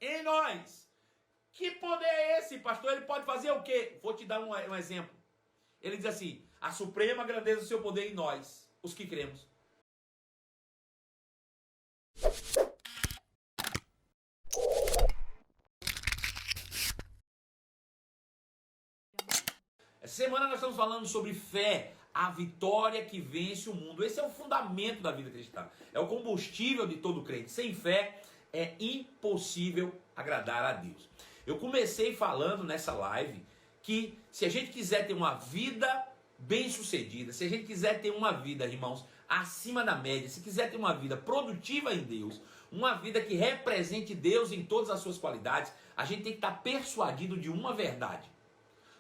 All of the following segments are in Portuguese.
em nós. Que poder é esse, pastor? Ele pode fazer o quê? Vou te dar um exemplo. Ele diz assim: a suprema grandeza do seu poder em nós, os que cremos. Essa semana nós estamos falando sobre fé, a vitória que vence o mundo. Esse é o fundamento da vida cristã. É o combustível de todo crente. Sem fé é impossível agradar a Deus. Eu comecei falando nessa live que se a gente quiser ter uma vida bem-sucedida, se a gente quiser ter uma vida, irmãos, acima da média, se quiser ter uma vida produtiva em Deus, uma vida que represente Deus em todas as suas qualidades, a gente tem que estar persuadido de uma verdade.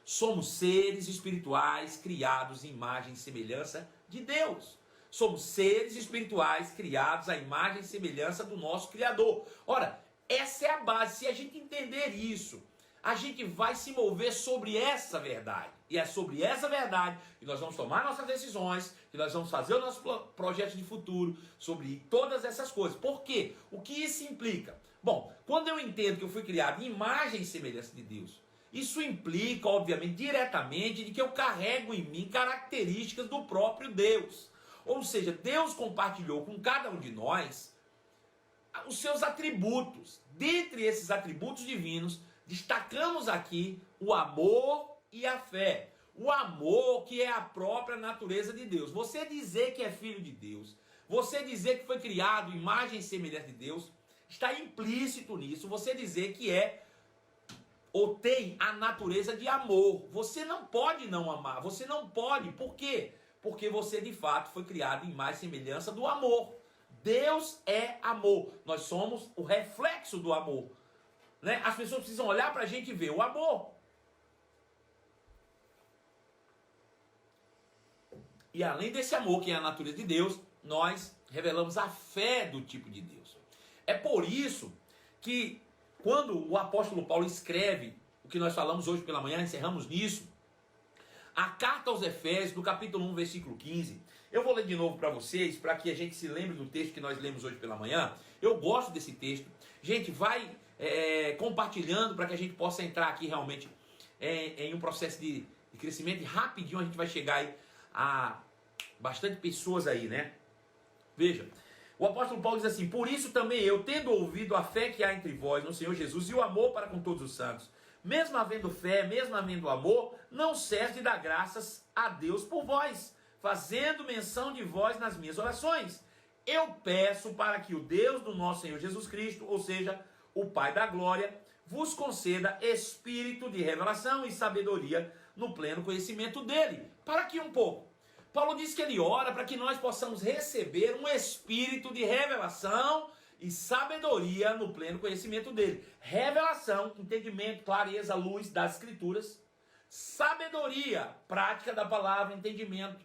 Somos seres espirituais criados em imagem e semelhança de Deus. Somos seres espirituais criados à imagem e semelhança do nosso Criador. Ora, essa é a base. Se a gente entender isso, a gente vai se mover sobre essa verdade. E é sobre essa verdade que nós vamos tomar nossas decisões, que nós vamos fazer o nosso projeto de futuro, sobre todas essas coisas. Por quê? O que isso implica? Bom, quando eu entendo que eu fui criado em imagem e semelhança de Deus, isso implica, obviamente, diretamente de que eu carrego em mim características do próprio Deus. Ou seja, Deus compartilhou com cada um de nós os seus atributos. Dentre esses atributos divinos, destacamos aqui o amor e a fé. O amor, que é a própria natureza de Deus. Você dizer que é filho de Deus, você dizer que foi criado em imagem e semelhança de Deus, está implícito nisso. Você dizer que é ou tem a natureza de amor. Você não pode não amar. Você não pode. Por quê? Porque você de fato foi criado em imagem e semelhança do amor. Deus é amor. Nós somos o reflexo do amor. Né? As pessoas precisam olhar para a gente e ver o amor. E além desse amor, que é a natureza de Deus, nós revelamos a fé do tipo de Deus. É por isso que quando o apóstolo Paulo escreve o que nós falamos hoje pela manhã, encerramos nisso, a carta aos Efésios, no capítulo 1, versículo 15, eu vou ler de novo para vocês, para que a gente se lembre do texto que nós lemos hoje pela manhã. Eu gosto desse texto. Gente, vai compartilhando para que a gente possa entrar aqui realmente em um processo de crescimento, e rapidinho a gente vai chegar aí a bastante pessoas aí, né? Veja, o apóstolo Paulo diz assim: por isso também eu, tendo ouvido a fé que há entre vós no Senhor Jesus e o amor para com todos os santos, mesmo havendo fé, mesmo havendo amor, não cesse de dar graças a Deus por vós, fazendo menção de vós nas minhas orações. Eu peço para que o Deus do nosso Senhor Jesus Cristo, ou seja, o Pai da glória, vos conceda espírito de revelação e sabedoria no pleno conhecimento dele. Para aqui um pouco. Paulo diz que ele ora para que nós possamos receber um espírito de revelação e sabedoria no pleno conhecimento dele. Revelação, entendimento, clareza, luz das escrituras. Sabedoria, prática da palavra, entendimento.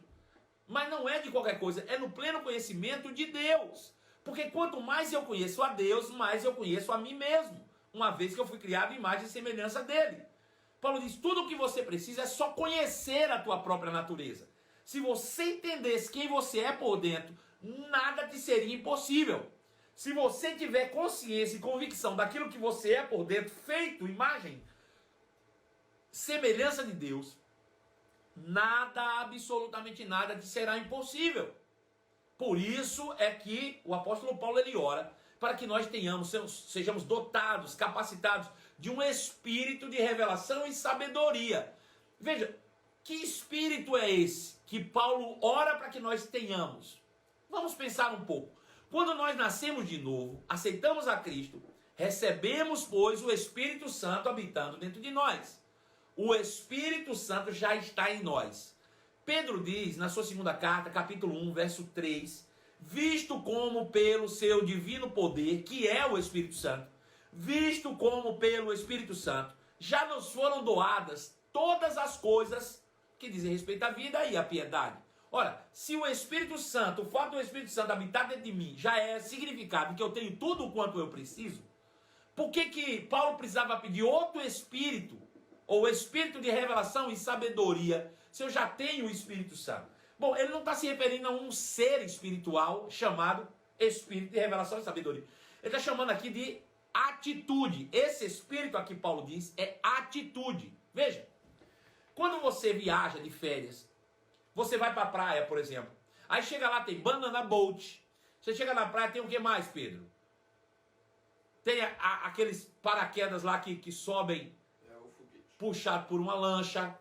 Mas não é de qualquer coisa, é no pleno conhecimento de Deus. Porque quanto mais eu conheço a Deus, mais eu conheço a mim mesmo. Uma vez que eu fui criado em imagem e semelhança dele. Paulo diz: tudo o que você precisa é só conhecer a tua própria natureza. Se você entendesse quem você é por dentro, nada te seria impossível. Se você tiver consciência e convicção daquilo que você é por dentro, feito, imagem, semelhança de Deus, nada, absolutamente nada, te será impossível. Por isso é que o apóstolo Paulo ele ora para que nós sejamos dotados, capacitados de um espírito de revelação e sabedoria. Veja, que espírito é esse que Paulo ora para que nós tenhamos? Vamos pensar um pouco. Quando nós nascemos de novo, aceitamos a Cristo, recebemos, pois, o Espírito Santo habitando dentro de nós. O Espírito Santo já está em nós. Pedro diz na sua segunda carta, capítulo 1, verso 3, visto como pelo seu divino poder, que é o Espírito Santo, visto como pelo Espírito Santo, já nos foram doadas todas as coisas que dizem respeito à vida e à piedade. Ora, se o Espírito Santo, o fato do Espírito Santo habitar dentro de mim, já é significado que eu tenho tudo o quanto eu preciso, por que Paulo precisava pedir outro Espírito, ou Espírito de revelação e sabedoria, se eu já tenho o Espírito Santo? Bom, ele não está se referindo a um ser espiritual chamado Espírito de revelação e sabedoria. Ele está chamando aqui de atitude. Esse espírito aqui, Paulo diz, é atitude. Veja, quando você viaja de férias, você vai para a praia, por exemplo. Aí chega lá, tem banana boat. Você chega na praia, tem o que mais, Pedro? Tem aqueles paraquedas lá que sobem, puxado por uma lancha.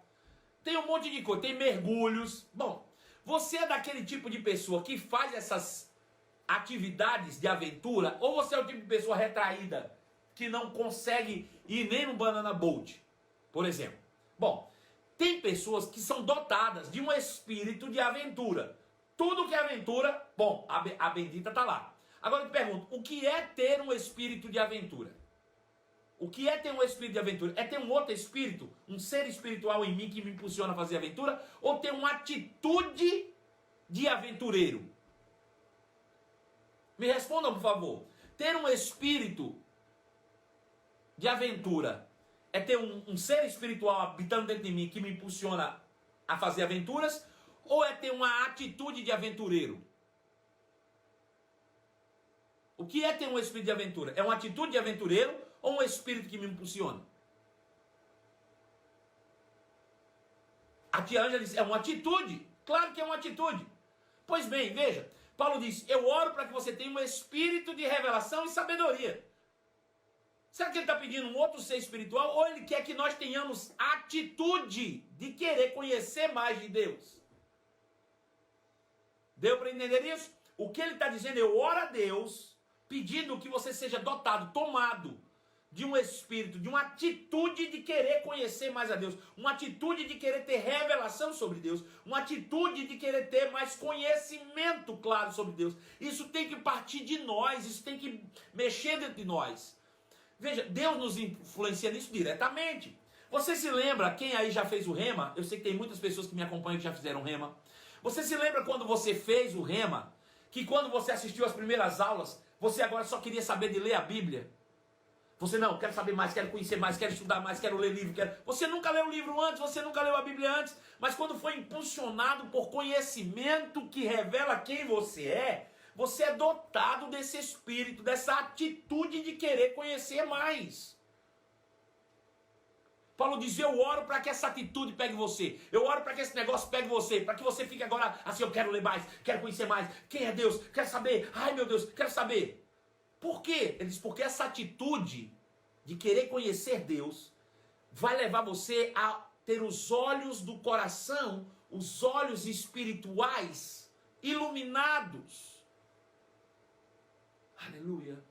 Tem um monte de coisa, tem mergulhos. Bom, você é daquele tipo de pessoa que faz essas atividades de aventura, ou você é o tipo de pessoa retraída, que não consegue ir nem no banana boat, por exemplo? Bom, tem pessoas que são dotadas de um espírito de aventura. Tudo que é aventura, bom, a bendita está lá. Agora eu te pergunto, o que é ter um espírito de aventura? O que é ter um espírito de aventura? É ter um outro espírito, um ser espiritual em mim que me impulsiona a fazer aventura? Ou ter uma atitude de aventureiro? Me respondam, por favor. Ter um espírito de aventura é ter um ser espiritual habitando dentro de mim que me impulsiona a fazer aventuras? Ou é ter uma atitude de aventureiro? O que é ter um espírito de aventura? É uma atitude de aventureiro ou um espírito que me impulsiona? A tia Ângela disse, é uma atitude. Claro que é uma atitude. Pois bem, veja, Paulo diz, eu oro para que você tenha um espírito de revelação e sabedoria. Será que ele está pedindo um outro ser espiritual ou ele quer que nós tenhamos atitude de querer conhecer mais de Deus? Deu para entender isso? O que ele está dizendo, eu oro a Deus pedindo que você seja dotado, tomado de um espírito, de uma atitude de querer conhecer mais a Deus, uma atitude de querer ter revelação sobre Deus, uma atitude de querer ter mais conhecimento claro sobre Deus. Isso tem que partir de nós, isso tem que mexer dentro de nós. Veja, Deus nos influencia nisso diretamente. Você se lembra, quem aí já fez o rema? Eu sei que tem muitas pessoas que me acompanham que já fizeram rema. Você se lembra quando você fez o rema, que quando você assistiu às primeiras aulas, você agora só queria saber de ler a Bíblia? Você não, quero saber mais, quero conhecer mais, quero estudar mais, quero ler livro, quero... Você nunca leu o livro antes, você nunca leu a Bíblia antes, mas quando foi impulsionado por conhecimento que revela quem você é dotado desse espírito, dessa atitude de querer conhecer mais. Paulo diz, eu oro para que essa atitude pegue você. Eu oro para que esse negócio pegue você. Para que você fique agora assim, eu quero ler mais, quero conhecer mais. Quem é Deus? Quero saber. Ai meu Deus, quero saber. Por quê? Ele diz, porque essa atitude de querer conhecer Deus vai levar você a ter os olhos do coração, os olhos espirituais iluminados. Aleluia.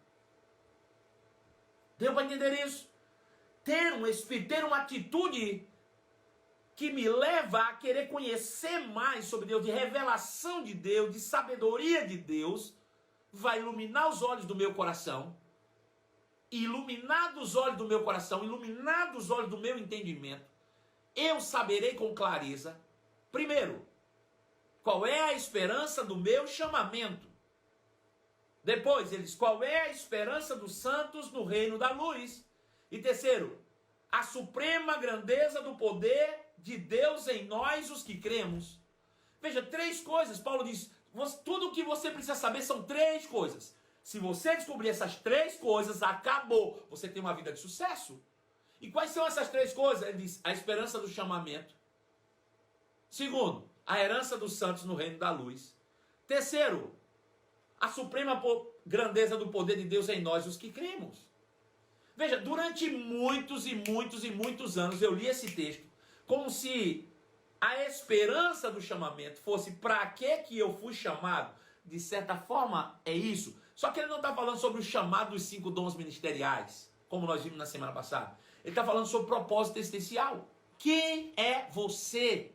Deu para entender isso? Ter um espírito, ter uma atitude que me leva a querer conhecer mais sobre Deus, de revelação de Deus, de sabedoria de Deus, vai iluminar os olhos do meu coração. Iluminados os olhos do meu coração, iluminados os olhos do meu entendimento, eu saberei com clareza, primeiro, qual é a esperança do meu chamamento. Depois, ele diz, qual é a esperança dos santos no reino da luz. E terceiro, a suprema grandeza do poder de Deus em nós, os que cremos. Veja, 3 coisas. Paulo diz, tudo o que você precisa saber são 3 coisas. Se você descobrir essas 3 coisas, acabou. Você tem uma vida de sucesso. E quais são essas 3 coisas? Ele diz, a esperança do chamamento. Segundo, a herança dos santos no reino da luz. Terceiro, a suprema grandeza do poder de Deus em nós, os que cremos. Veja, durante muitos e muitos e muitos anos eu li esse texto como se a esperança do chamamento fosse para que eu fui chamado. De certa forma é isso. Só que ele não está falando sobre o chamado dos 5 dons ministeriais, como nós vimos na semana passada. Ele está falando sobre propósito existencial. Quem é você?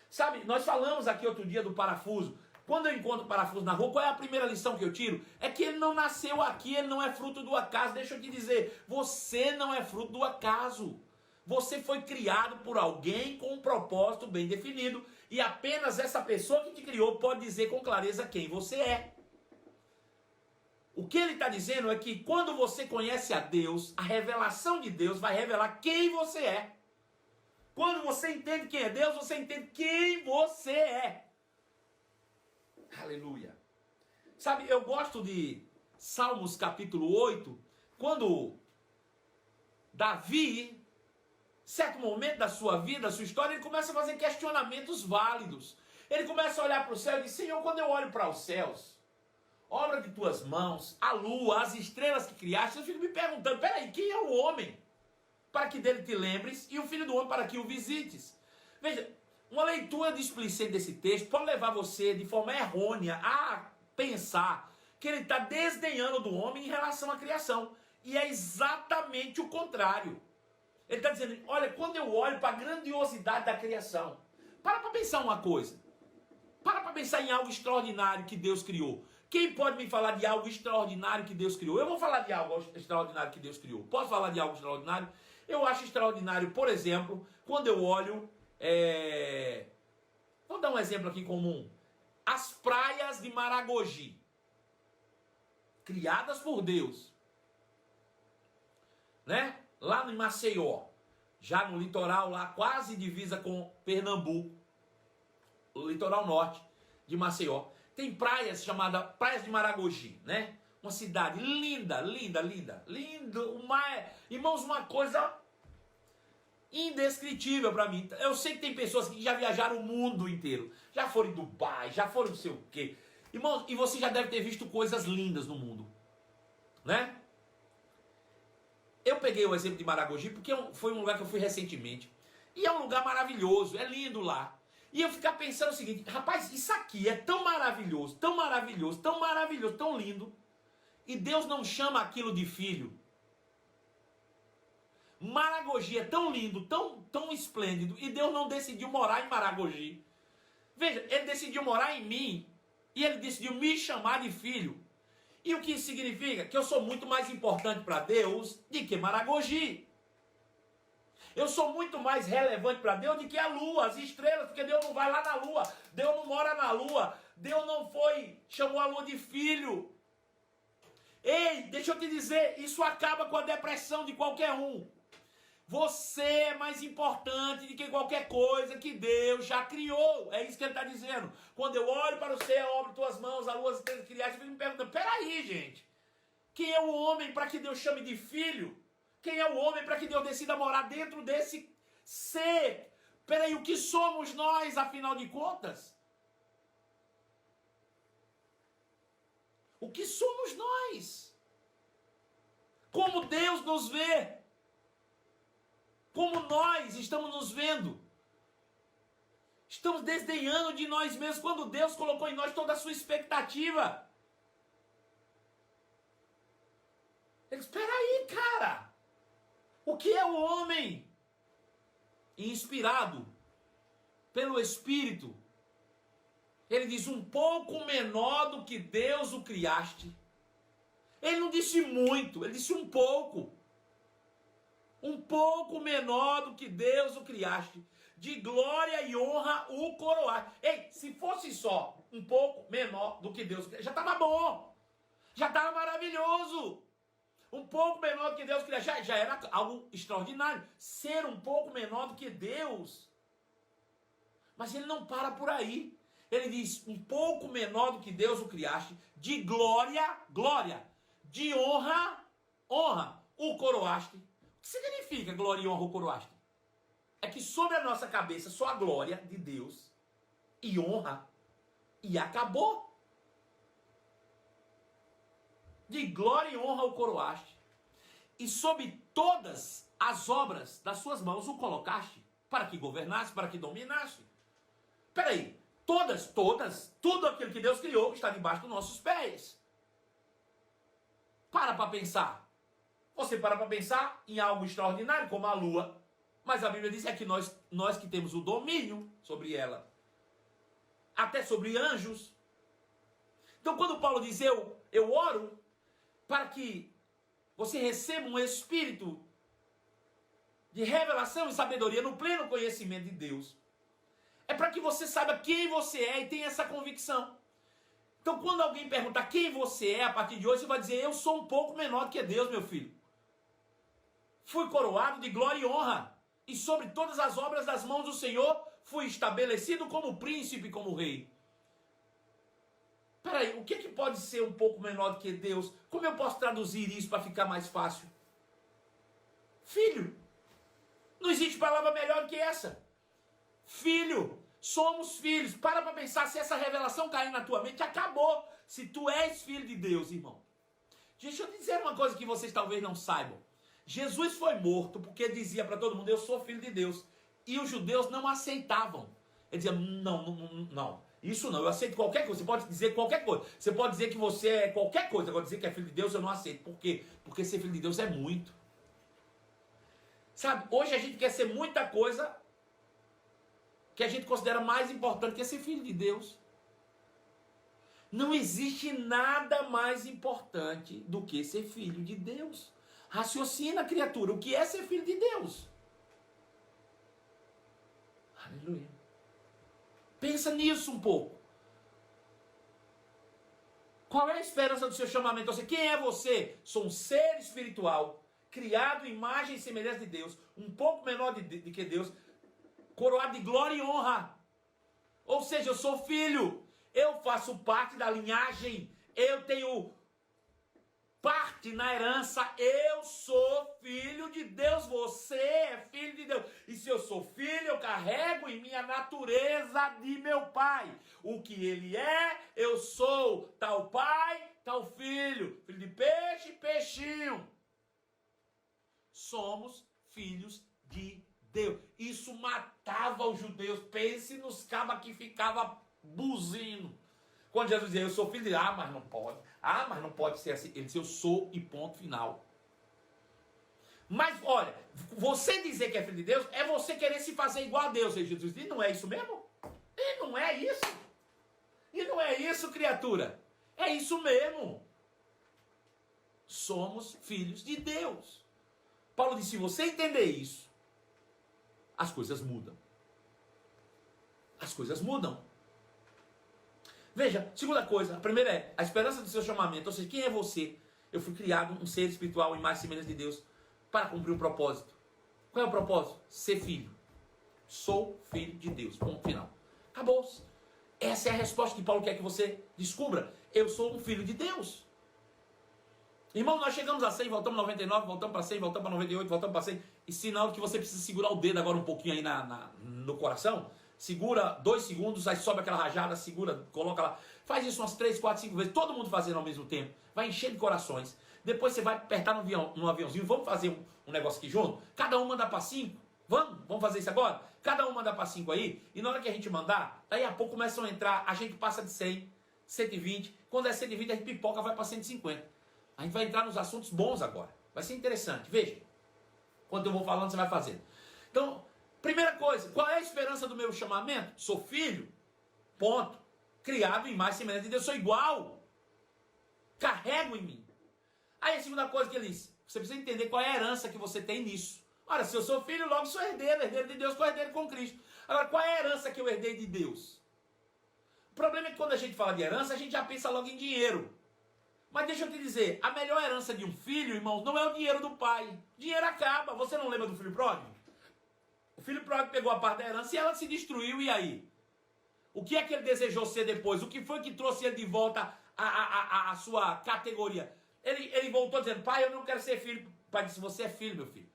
Sabe, nós falamos aqui outro dia do parafuso. Quando eu encontro o parafuso na rua, qual é a primeira lição que eu tiro? É que ele não nasceu aqui, ele não é fruto do acaso. Deixa eu te dizer, você não é fruto do acaso. Você foi criado por alguém com um propósito bem definido. E apenas essa pessoa que te criou pode dizer com clareza quem você é. O que ele está dizendo é que quando você conhece a Deus, a revelação de Deus vai revelar quem você é. Quando você entende quem é Deus, você entende quem você é. Aleluia. Sabe, eu gosto de Salmos capítulo 8, quando Davi, certo momento da sua vida, da sua história, ele começa a fazer questionamentos válidos. Ele começa a olhar para o céu e diz: Senhor, quando eu olho para os céus, obra de tuas mãos, a lua, as estrelas que criaste, eu fico me perguntando, peraí, quem é o homem para que dele te lembres e o filho do homem para que o visites? Veja, uma leitura displicente desse texto pode levar você de forma errônea a pensar que ele está desdenhando do homem em relação à criação. E é exatamente o contrário. Ele está dizendo, olha, quando eu olho para a grandiosidade da criação, para pensar uma coisa. Para pensar em algo extraordinário que Deus criou. Quem pode me falar de algo extraordinário que Deus criou? Eu vou falar de algo extraordinário que Deus criou. Posso falar de algo extraordinário? Eu acho extraordinário, por exemplo, quando eu olho... Vou dar um exemplo aqui comum. As praias de Maragogi. Criadas por Deus. Né? Lá em Maceió. Já no litoral, lá quase divisa com Pernambuco. O litoral norte de Maceió. Tem praias chamadas Praias de Maragogi, né? Uma cidade linda, linda, linda. Lindo, irmãos, uma coisa indescritível para mim. Eu sei que tem pessoas que já viajaram o mundo inteiro. Já foram em Dubai, já foram não sei o quê. Irmãos, e você já deve ter visto coisas lindas no mundo. Né? Eu peguei o exemplo de Maragogi porque foi um lugar que eu fui recentemente. E é um lugar maravilhoso, é lindo lá. E eu ficar pensando o seguinte, rapaz, isso aqui é tão maravilhoso, tão maravilhoso, tão maravilhoso, tão lindo. E Deus não chama aquilo de filho. Maragogi é tão lindo, tão esplêndido, e Deus não decidiu morar em Maragogi. Veja, ele decidiu morar em mim, e ele decidiu me chamar de filho. E o que isso significa? Que eu sou muito mais importante para Deus do que Maragogi. Eu sou muito mais relevante para Deus do que a lua, as estrelas, porque Deus não vai lá na lua, Deus não mora na lua, Deus não chamou a lua de filho. Ei, deixa eu te dizer, isso acaba com a depressão de qualquer um. Você é mais importante do que qualquer coisa que Deus já criou. É isso que ele está dizendo. Quando eu olho para o céu, obro tuas mãos, a lua, as estrelas criadas, eu fico me perguntando, peraí, gente, quem é o homem para que Deus chame de filho? Quem é o homem para que Deus decida morar dentro desse ser? Peraí, o que somos nós, afinal de contas? O que somos nós? Como Deus nos vê? Como nós estamos nos vendo? Estamos desdenhando de nós mesmos quando Deus colocou em nós toda a sua expectativa. Ele diz, espera aí, cara. O que é o homem? Inspirado pelo Espírito. Ele diz, um pouco menor do que Deus o criaste. Ele não disse muito, ele disse um pouco. Um pouco menor do que Deus o criaste. De glória e honra o coroaste. Ei, se fosse só um pouco menor do que Deus o criaste, já estava bom. Já estava maravilhoso. Um pouco menor do que Deus criaste, já era algo extraordinário. Ser um pouco menor do que Deus. Mas ele não para por aí. Ele diz, um pouco menor do que Deus o criaste, de glória, glória, de honra, honra, o coroaste. O que significa glória e honra o coroaste? É que sobre a nossa cabeça só a glória de Deus e honra. E acabou. De glória e honra o coroaste. E sobre todas as obras das suas mãos o colocaste, para que governasse, para que dominasse. Peraí. Todas, tudo aquilo que Deus criou está debaixo dos nossos pés. Para pensar. Você para pensar em algo extraordinário, como a lua. Mas a Bíblia diz que nós que temos o domínio sobre ela. Até sobre anjos. Então quando Paulo diz, eu oro para que você receba um espírito de revelação e sabedoria no pleno conhecimento de Deus. É para que você saiba quem você é e tenha essa convicção. Então, quando alguém perguntar quem você é, a partir de hoje, você vai dizer, eu sou um pouco menor do que Deus, meu filho. Fui coroado de glória e honra. E sobre todas as obras das mãos do Senhor, fui estabelecido como príncipe, como rei. Peraí, o que pode ser um pouco menor do que Deus? Como eu posso traduzir isso para ficar mais fácil? Filho. Não existe palavra melhor do que essa. Filho. Somos filhos. Para pensar, se essa revelação cair na tua mente, acabou. Se tu és filho de Deus, irmão. Deixa eu te dizer uma coisa que vocês talvez não saibam. Jesus foi morto porque dizia para todo mundo, eu sou filho de Deus. E os judeus não aceitavam. Ele dizia, não. Isso não, eu aceito qualquer coisa. Você pode dizer qualquer coisa. Você pode dizer que você é qualquer coisa. Agora dizer que é filho de Deus, eu não aceito. Por quê? Porque ser filho de Deus é muito. Sabe, hoje a gente quer ser muita coisa que a gente considera mais importante que ser filho de Deus. Não existe nada mais importante do que ser filho de Deus. Raciocina, criatura, o que é ser filho de Deus? Aleluia. Pensa nisso um pouco. Qual é a esperança do seu chamamento? Ou seja, quem é você? Sou um ser espiritual, criado em imagem e semelhança de Deus, um pouco menor de que Deus, coroado de glória e honra. Ou seja, eu sou filho, eu faço parte da linhagem, eu tenho parte na herança, eu sou filho de Deus, você é filho de Deus. E se eu sou filho, eu carrego em mim a natureza de meu pai. O que ele é, eu sou tal pai, tal filho. Filho de peixe, peixinho. Somos filhos de Deus. Isso matava os judeus. Pense nos cabas que ficava buzino. Quando Jesus dizia, eu sou filho de Deus, mas não pode. Mas não pode ser assim. Ele disse, eu sou e ponto final. Mas, olha, você dizer que é filho de Deus, é você querer se fazer igual a Deus. E Jesus disse, não é isso mesmo? E não é isso. E não é isso, criatura. É isso mesmo. Somos filhos de Deus. Paulo disse, se você entender isso, as coisas mudam. As coisas mudam. Veja, segunda coisa, a primeira é a esperança do seu chamamento, ou seja, quem é você? Eu fui criado um ser espiritual em mais semelhança de Deus para cumprir um propósito. Qual é o propósito? Ser filho. Sou filho de Deus, ponto final. Acabou-se. Essa é a resposta que Paulo quer que você descubra. Eu sou um filho de Deus. Irmão, nós chegamos a 100, voltamos a 99, voltamos para 100, voltamos para 98, voltamos para 100. E sinal que você precisa segurar o dedo agora um pouquinho aí no coração. Segura 2 segundos, aí sobe aquela rajada, segura, coloca lá. Faz isso umas 3, 4, 5 vezes, todo mundo fazendo ao mesmo tempo. Vai encher de corações. Depois você vai apertar no aviãozinho. Vamos fazer um negócio aqui junto? Cada um manda para 5. Vamos fazer isso agora? Cada um manda para 5 aí. E na hora que a gente mandar, daí a pouco começam a entrar, a gente passa de 100, 120. Quando é 120, a gente pipoca, vai para 150. A gente vai entrar nos assuntos bons agora. Vai ser interessante. Veja. Quando eu vou falando, você vai fazendo. Então, primeira coisa, qual é a esperança do meu chamamento? Sou filho, ponto. Criado em imagem e semelhança de Deus, sou igual. Carrego em mim. Aí a segunda coisa que ele disse, você precisa entender qual é a herança que você tem nisso. Ora, se eu sou filho, logo sou herdeiro de Deus, co-herdeiro com Cristo. Agora, qual é a herança que eu herdei de Deus? O problema é que quando a gente fala de herança, a gente já pensa logo em dinheiro. Mas deixa eu te dizer, a melhor herança de um filho, irmão, não é o dinheiro do pai. Dinheiro acaba. Você não lembra do filho pródigo? O filho pródigo pegou a parte da herança e ela se destruiu, e aí? O que é que ele desejou ser depois? O que foi que trouxe ele de volta à sua categoria? Ele voltou dizendo, pai, eu não quero ser filho. O pai disse, você é filho, meu filho.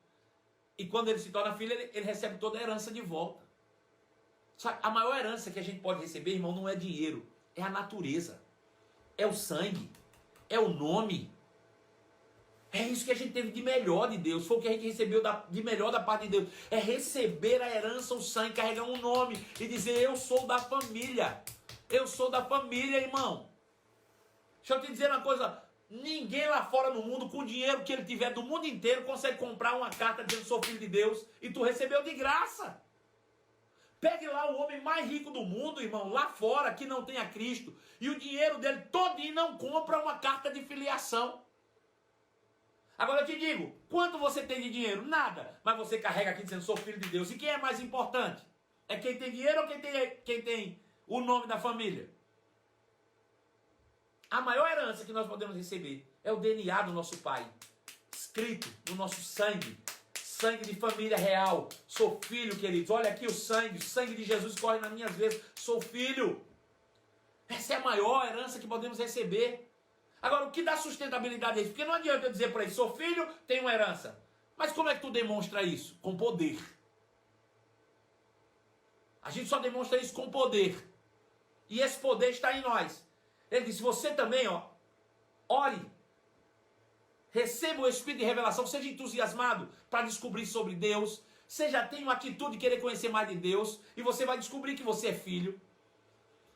E quando ele se torna filho, ele recebe toda a herança de volta. Sabe, a maior herança que a gente pode receber, irmão, não é dinheiro. É a natureza. É o sangue. É o nome. É isso que a gente teve de melhor de Deus. Foi o que a gente recebeu de melhor da parte de Deus. É receber a herança, o sangue, carregar um nome e dizer, eu sou da família. Eu sou da família, irmão. Deixa eu te dizer uma coisa. Ninguém lá fora no mundo, com o dinheiro que ele tiver do mundo inteiro, consegue comprar uma carta dizendo, sou filho de Deus. E tu recebeu de graça. Pegue lá o homem mais rico do mundo, irmão, lá fora, que não tem a Cristo. E o dinheiro dele todinho não compra uma carta de filiação. Agora eu te digo, quanto você tem de dinheiro? Nada. Mas você carrega aqui dizendo, sou filho de Deus. E quem é mais importante? É quem tem dinheiro ou quem tem o nome da família? A maior herança que nós podemos receber é o DNA do nosso pai. Escrito no nosso sangue. Sangue de família real. Sou filho, queridos. Olha aqui o sangue de Jesus corre nas minhas veias. Sou filho. Essa é a maior herança que podemos receber. Agora, o que dá sustentabilidade a isso? Porque não adianta eu dizer para ele, sou filho, tenho uma herança. Mas como é que tu demonstra isso? Com poder. A gente só demonstra isso com poder. E esse poder está em nós. Ele disse, você também, ore. Receba o Espírito de revelação, seja entusiasmado para descobrir sobre Deus. Você já tem uma atitude de querer conhecer mais de Deus. E você vai descobrir que você é filho.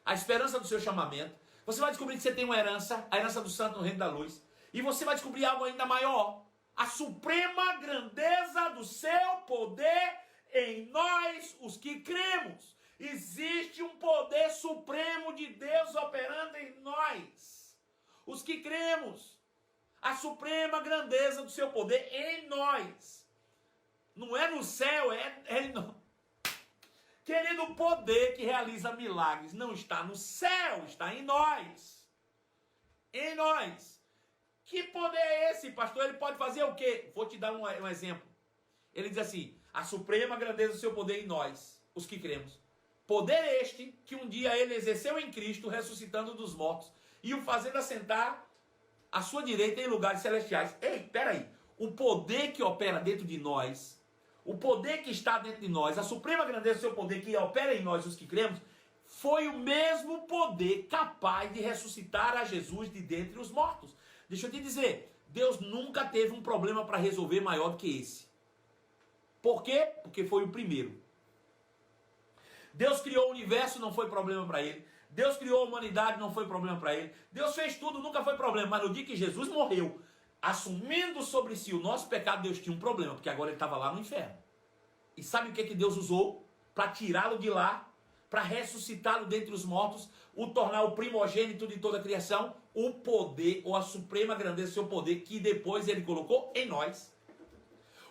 A esperança do seu chamamento. Você vai descobrir que você tem uma herança, a herança do santo no reino da luz. E você vai descobrir algo ainda maior. A suprema grandeza do seu poder em nós, os que cremos. Existe um poder supremo de Deus operando em nós. Os que cremos. A suprema grandeza do seu poder em nós. Não é no céu, é em nós. Querido, o poder que realiza milagres não está no céu, está em nós. Em nós. Que poder é esse, pastor? Ele pode fazer o quê? Vou te dar um exemplo. Ele diz assim, a suprema grandeza do seu poder em nós, os que cremos. Poder este que um dia ele exerceu em Cristo, ressuscitando dos mortos, e o fazendo assentar à sua direita em lugares celestiais. Ei, peraí. O poder que opera dentro de nós, o poder que está dentro de nós, a suprema grandeza do seu poder que opera em nós, os que cremos, foi o mesmo poder capaz de ressuscitar a Jesus de dentre os mortos. Deixa eu te dizer, Deus nunca teve um problema para resolver maior do que esse. Por quê? Porque foi o primeiro. Deus criou o universo, não foi problema para ele. Deus criou a humanidade, não foi problema para ele. Deus fez tudo, nunca foi problema. Mas no dia que Jesus morreu, assumindo sobre si o nosso pecado, Deus tinha um problema, porque agora ele estava lá no inferno. E sabe o que Deus usou para tirá-lo de lá? Para ressuscitá-lo dentre os mortos, o tornar o primogênito de toda a criação, o poder, ou a suprema grandeza do seu poder, que depois ele colocou em nós.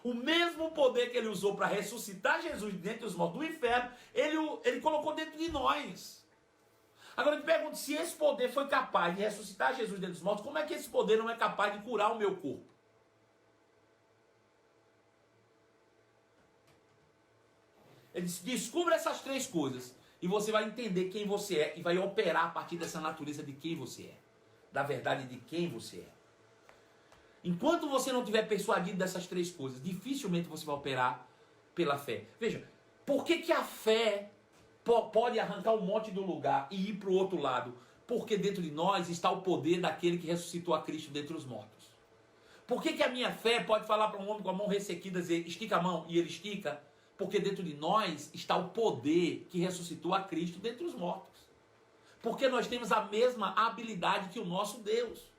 O mesmo poder que ele usou para ressuscitar Jesus dentre os mortos do inferno, ele colocou dentro de nós. Agora eu te pergunto, se esse poder foi capaz de ressuscitar Jesus dentre os mortos, como é que esse poder não é capaz de curar o meu corpo? Ele disse, descubra essas três coisas e você vai entender quem você é e vai operar a partir dessa natureza de quem você é. Da verdade de quem você é. Enquanto você não tiver persuadido dessas três coisas, dificilmente você vai operar pela fé. Veja, por que a fé pode arrancar um monte do lugar e ir para o outro lado? Porque dentro de nós está o poder daquele que ressuscitou a Cristo dentre os mortos. Por que a minha fé pode falar para um homem com a mão ressequida e dizer, estica a mão, e ele estica? Porque dentro de nós está o poder que ressuscitou a Cristo dentre os mortos. Porque nós temos a mesma habilidade que o nosso Deus,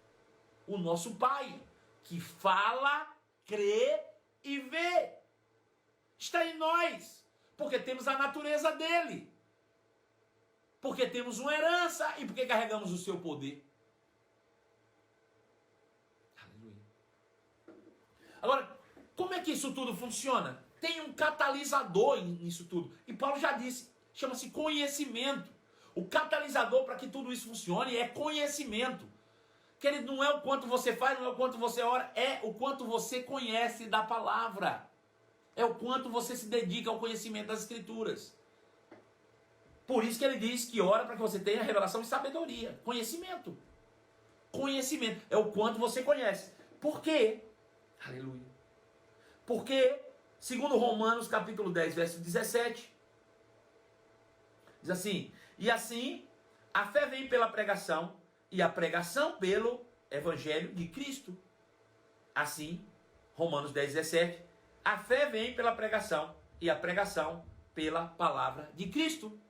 o nosso Pai, que fala, crê e vê. Está em nós, porque temos a natureza dele. Porque temos uma herança e porque carregamos o seu poder. Aleluia. Agora, como é que isso tudo funciona? Tem um catalisador nisso tudo. E Paulo já disse, chama-se conhecimento. O catalisador para que tudo isso funcione é conhecimento. Querido, não é o quanto você faz, não é o quanto você ora, é o quanto você conhece da palavra. É o quanto você se dedica ao conhecimento das Escrituras. Por isso que ele diz que ora para que você tenha revelação e sabedoria. Conhecimento. Conhecimento. É o quanto você conhece. Por quê? Aleluia. Porque, segundo Romanos capítulo 10, verso 17, diz assim, e assim, a fé vem pela pregação, e a pregação pelo Evangelho de Cristo. Assim, Romanos 10, 17, a fé vem pela pregação, e a pregação pela palavra de Cristo.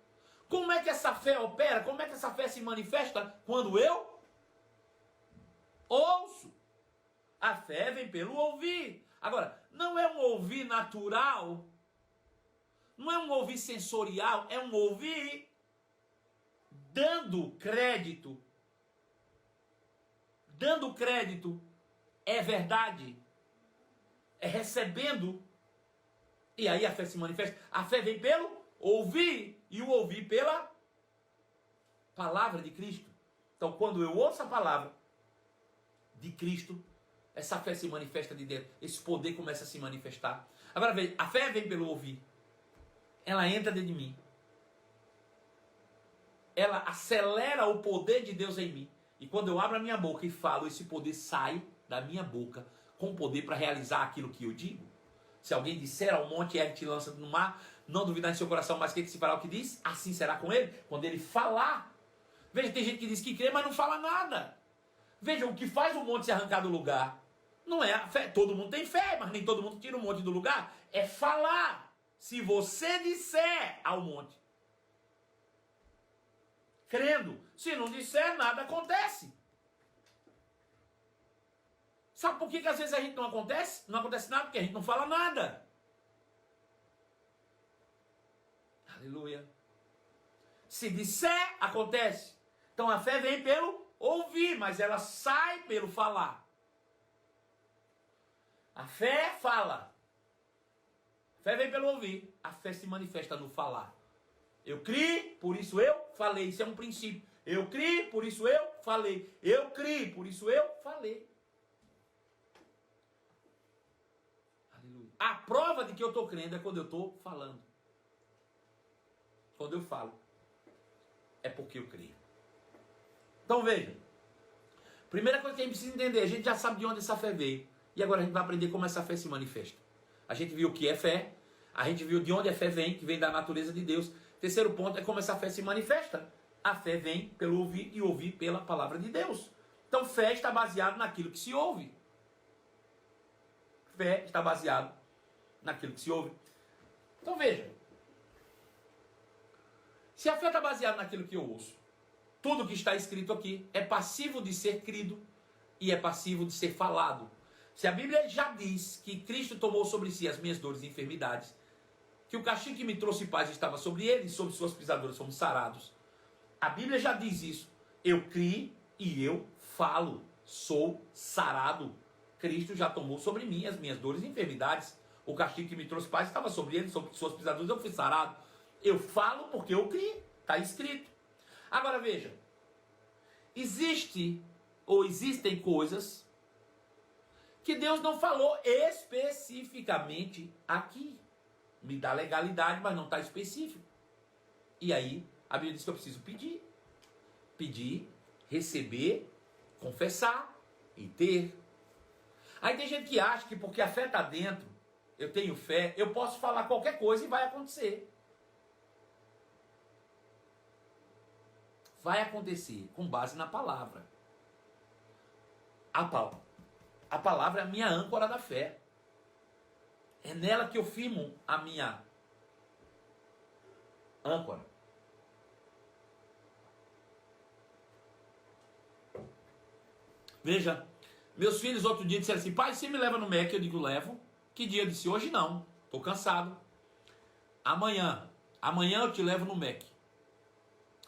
Como é que essa fé opera? Como é que essa fé se manifesta? Quando eu ouço. A fé vem pelo ouvir. Agora, não é um ouvir natural, não é um ouvir sensorial, é um ouvir dando crédito. Dando crédito é verdade, é recebendo, e aí a fé se manifesta. A fé vem pelo ouvir, e o ouvir pela palavra de Cristo. Então, quando eu ouço a palavra de Cristo, essa fé se manifesta de dentro, esse poder começa a se manifestar. Agora veja, a fé vem pelo ouvir, ela entra dentro de mim. ela acelera o poder de Deus em mim. E quando eu abro a minha boca e falo, esse poder sai da minha boca com poder para realizar aquilo que eu digo. Se alguém disser ao monte, ele te lança no mar, não duvidar em seu coração, mas que se fará o que diz, assim será com ele. Quando ele falar. Veja, tem gente que diz que crê, mas não fala nada. Veja, o que faz o monte se arrancar do lugar não é a fé. Todo mundo tem fé, mas nem todo mundo tira o monte do lugar. É falar. Se você disser ao monte, crendo, se não disser, nada acontece. Sabe por que às vezes a gente não acontece? Não acontece nada porque a gente não fala nada. Aleluia. Se disser, acontece. Então a fé vem pelo ouvir, mas ela sai pelo falar. A fé fala. A fé vem pelo ouvir. A fé se manifesta no falar. Eu criei, por isso eu falei. Isso é um princípio. Eu criei, por isso eu falei. Eu criei, por isso eu falei. Aleluia. A prova de que eu estou crendo é quando eu estou falando. Quando eu falo. É porque eu creio. Então veja. Primeira coisa que a gente precisa entender. A gente já sabe de onde essa fé veio. E agora a gente vai aprender como essa fé se manifesta. A gente viu o que é fé. A gente viu de onde a fé vem, que vem da natureza de Deus. Terceiro ponto é como essa fé se manifesta. A fé vem pelo ouvir e ouvir pela palavra de Deus. Então fé está baseado naquilo que se ouve. Fé está baseado naquilo que se ouve. Então veja. Se a fé está baseada naquilo que eu ouço, tudo que está escrito aqui é passivo de ser crido e é passivo de ser falado. Se a Bíblia já diz que Cristo tomou sobre si as minhas dores e enfermidades, que o castigo que me trouxe paz estava sobre ele e sobre suas pisaduras fomos sarados. A Bíblia já diz isso. Eu criei e eu falo. Sou sarado. Cristo já tomou sobre mim as minhas dores e enfermidades. O castigo que me trouxe paz estava sobre ele, sobre suas pisaduras eu fui sarado. Eu falo porque eu criei. Está escrito. Agora veja. Existem coisas que Deus não falou especificamente aqui. Me dá legalidade, mas não está específico. E aí, a Bíblia diz que eu preciso pedir. Pedir, receber, confessar e ter. Aí tem gente que acha que porque a fé está dentro, eu tenho fé, eu posso falar qualquer coisa e vai acontecer. Vai acontecer com base na palavra. A palavra é a minha âncora da fé. É nela que eu firmo a minha âncora. Veja, meus filhos outro dia disseram assim, pai, você me leva no Mac? Eu digo, levo. Que dia? Eu disse, hoje não, estou cansado. Amanhã eu te levo no Mac.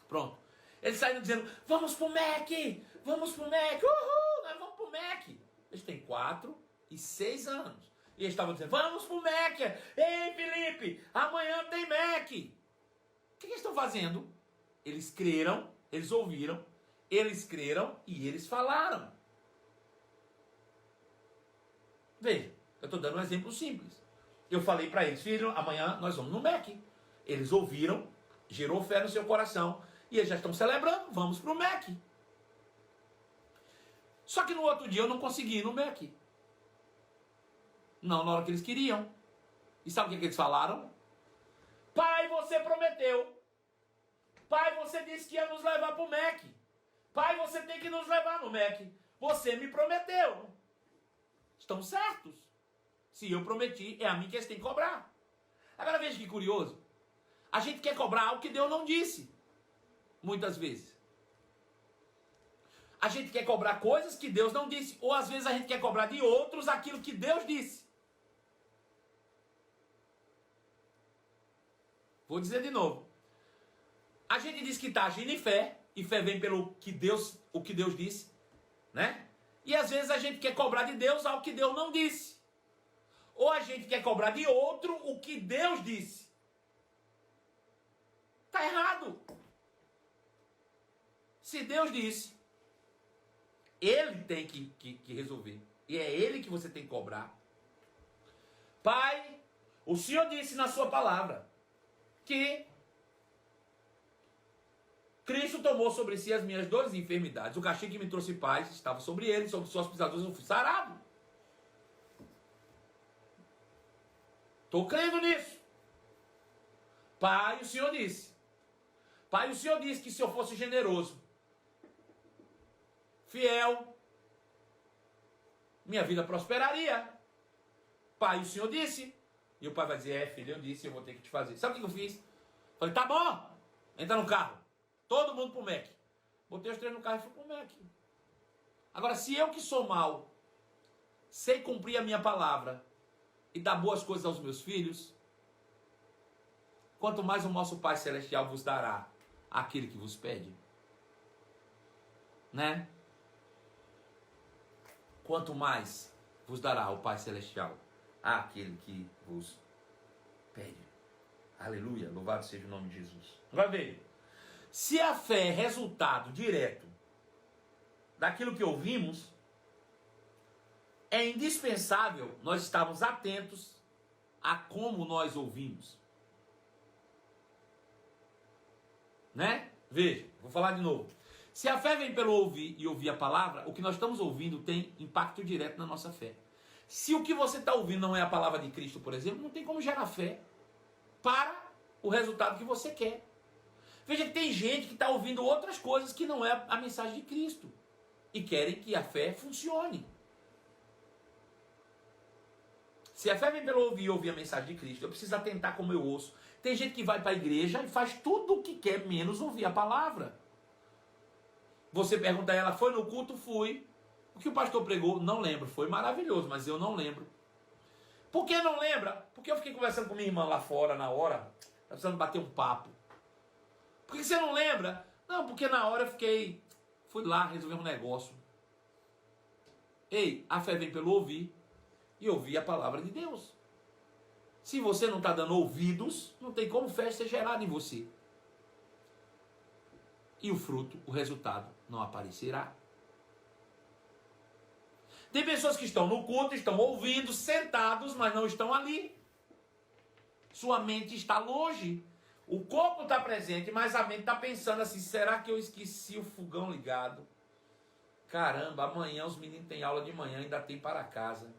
Pronto. Eles saíram dizendo, vamos pro Mac, uhul, nós vamos pro Mac. Eles têm 4 e 6 anos. E eles estavam dizendo, vamos pro Mac. Ei, Felipe, amanhã tem Mac. O que eles estão fazendo? Eles creram, eles ouviram, eles creram e eles falaram. Veja, eu estou dando um exemplo simples. Eu falei para eles, filho, amanhã nós vamos no Mac. Eles ouviram, gerou fé no seu coração e eles já estão celebrando, vamos pro Mac. Só que no outro dia eu não consegui ir no Mac. Não na hora que eles queriam. E sabe o que eles falaram? Pai, você prometeu. Pai, você disse que ia nos levar para o Mac. Pai, você tem que nos levar no Mac. Você me prometeu. Estão certos. Se eu prometi, é a mim que eles têm que cobrar. Agora veja que curioso. A gente quer cobrar algo que Deus não disse. Muitas vezes. A gente quer cobrar coisas que Deus não disse. Ou às vezes a gente quer cobrar de outros aquilo que Deus disse. Vou dizer de novo. A gente diz que está agindo em fé. E fé vem pelo que Deus, o que Deus disse. Né? E às vezes a gente quer cobrar de Deus algo que Deus não disse. Ou a gente quer cobrar de outro o que Deus disse. Está errado. Se Deus disse, Ele tem que resolver. E é Ele que você tem que cobrar. Pai, o Senhor disse na sua palavra que Cristo tomou sobre si as minhas dores e enfermidades. O castigo que me trouxe paz estava sobre ele, sobre suas pisaduras eu fui sarado. Estou crendo nisso. Pai, o Senhor disse. Pai, o Senhor disse que se eu fosse generoso, fiel, minha vida prosperaria. Pai, o Senhor disse. E o pai vai dizer, filho, eu disse, eu vou ter que te fazer. Sabe o que eu fiz? Falei, tá bom, entra no carro. Todo mundo pro Mac. Botei os três no carro e fui pro Mac. Agora, se eu que sou mau, sei cumprir a minha palavra e dar boas coisas aos meus filhos, quanto mais o nosso Pai Celestial vos dará aquele que vos pede. Né? Quanto mais vos dará o Pai Celestial àquele que vos pede. Aleluia, louvado seja o nome de Jesus. Vai ver. Se a fé é resultado direto daquilo que ouvimos, é indispensável nós estarmos atentos a como nós ouvimos. Né? Veja, vou falar de novo. Se a fé vem pelo ouvir e ouvir a palavra, o que nós estamos ouvindo tem impacto direto na nossa fé. Se o que você está ouvindo não é a palavra de Cristo, por exemplo, não tem como gerar fé para o resultado que você quer. Veja que tem gente que está ouvindo outras coisas que não é a mensagem de Cristo e querem que a fé funcione. Se a fé vem pelo ouvir e ouvir a mensagem de Cristo, eu preciso atentar como eu ouço. Tem gente que vai para a igreja e faz tudo o que quer, menos ouvir a palavra. Você pergunta a ela, foi no culto? Fui. O que o pastor pregou? Não lembro. Foi maravilhoso, mas eu não lembro. Por que não lembra? Porque eu fiquei conversando com minha irmã lá fora na hora. Tá precisando bater um papo. Por que você não lembra? Não, porque na hora eu fui lá resolver um negócio. Ei, a fé vem pelo ouvir e ouvir a palavra de Deus. Se você não está dando ouvidos, não tem como fé ser gerada em você. E o fruto, o resultado, não aparecerá. Tem pessoas que estão no culto, estão ouvindo, sentados, mas não estão ali. Sua mente está longe. O corpo está presente, mas a mente está pensando assim, será que eu esqueci o fogão ligado? Caramba, amanhã os meninos têm aula de manhã, ainda tem para casa.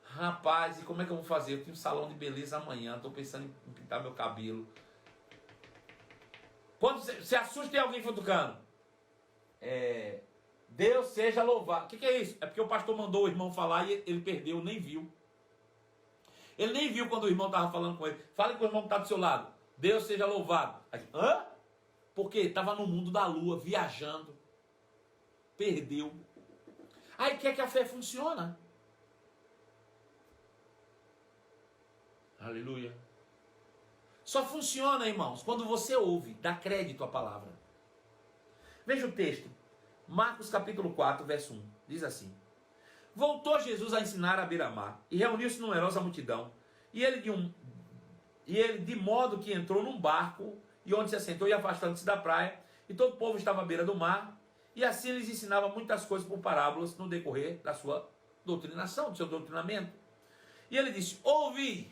Rapaz, e como é que eu vou fazer? Eu tenho um salão de beleza amanhã, estou pensando em pintar meu cabelo. Quando você assusta e alguém futucando, Deus seja louvado. O que é isso? É porque o pastor mandou o irmão falar e ele perdeu, nem viu. Ele nem viu quando o irmão estava falando com ele. Fale com o irmão que está do seu lado. Deus seja louvado. Hã? Porque estava no mundo da lua, viajando. Perdeu. Aí quer que a fé funcione. Aleluia. Só funciona, irmãos, quando você ouve, dá crédito à palavra. Veja o texto. Marcos capítulo 4, verso 1. Diz assim. Voltou Jesus a ensinar à beira-mar, e reuniu-se numerosa multidão. E ele de modo que entrou num barco, e onde se assentou e afastando-se da praia, e todo o povo estava à beira do mar, e assim lhes ensinava muitas coisas por parábolas no decorrer da sua doutrinação, do seu doutrinamento. E ele disse, ouvi,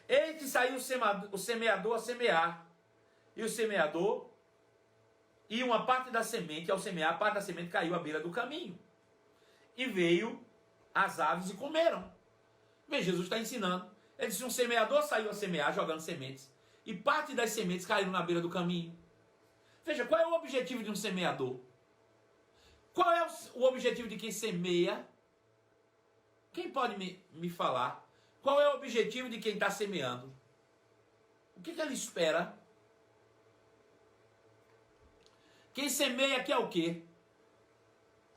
eis que saiu o semeador a semear, e o semeador, e uma parte da semente, ao semear, a parte da semente caiu à beira do caminho, e veio as aves e comeram. Bem, Jesus está ensinando. Ele disse, um semeador saiu a semear, jogando sementes, e parte das sementes caíram na beira do caminho. Veja, qual é o objetivo de um semeador? Qual é o objetivo de quem semeia? Quem pode me falar? Qual é o objetivo de quem está semeando? O que ele espera? Quem semeia quer o quê?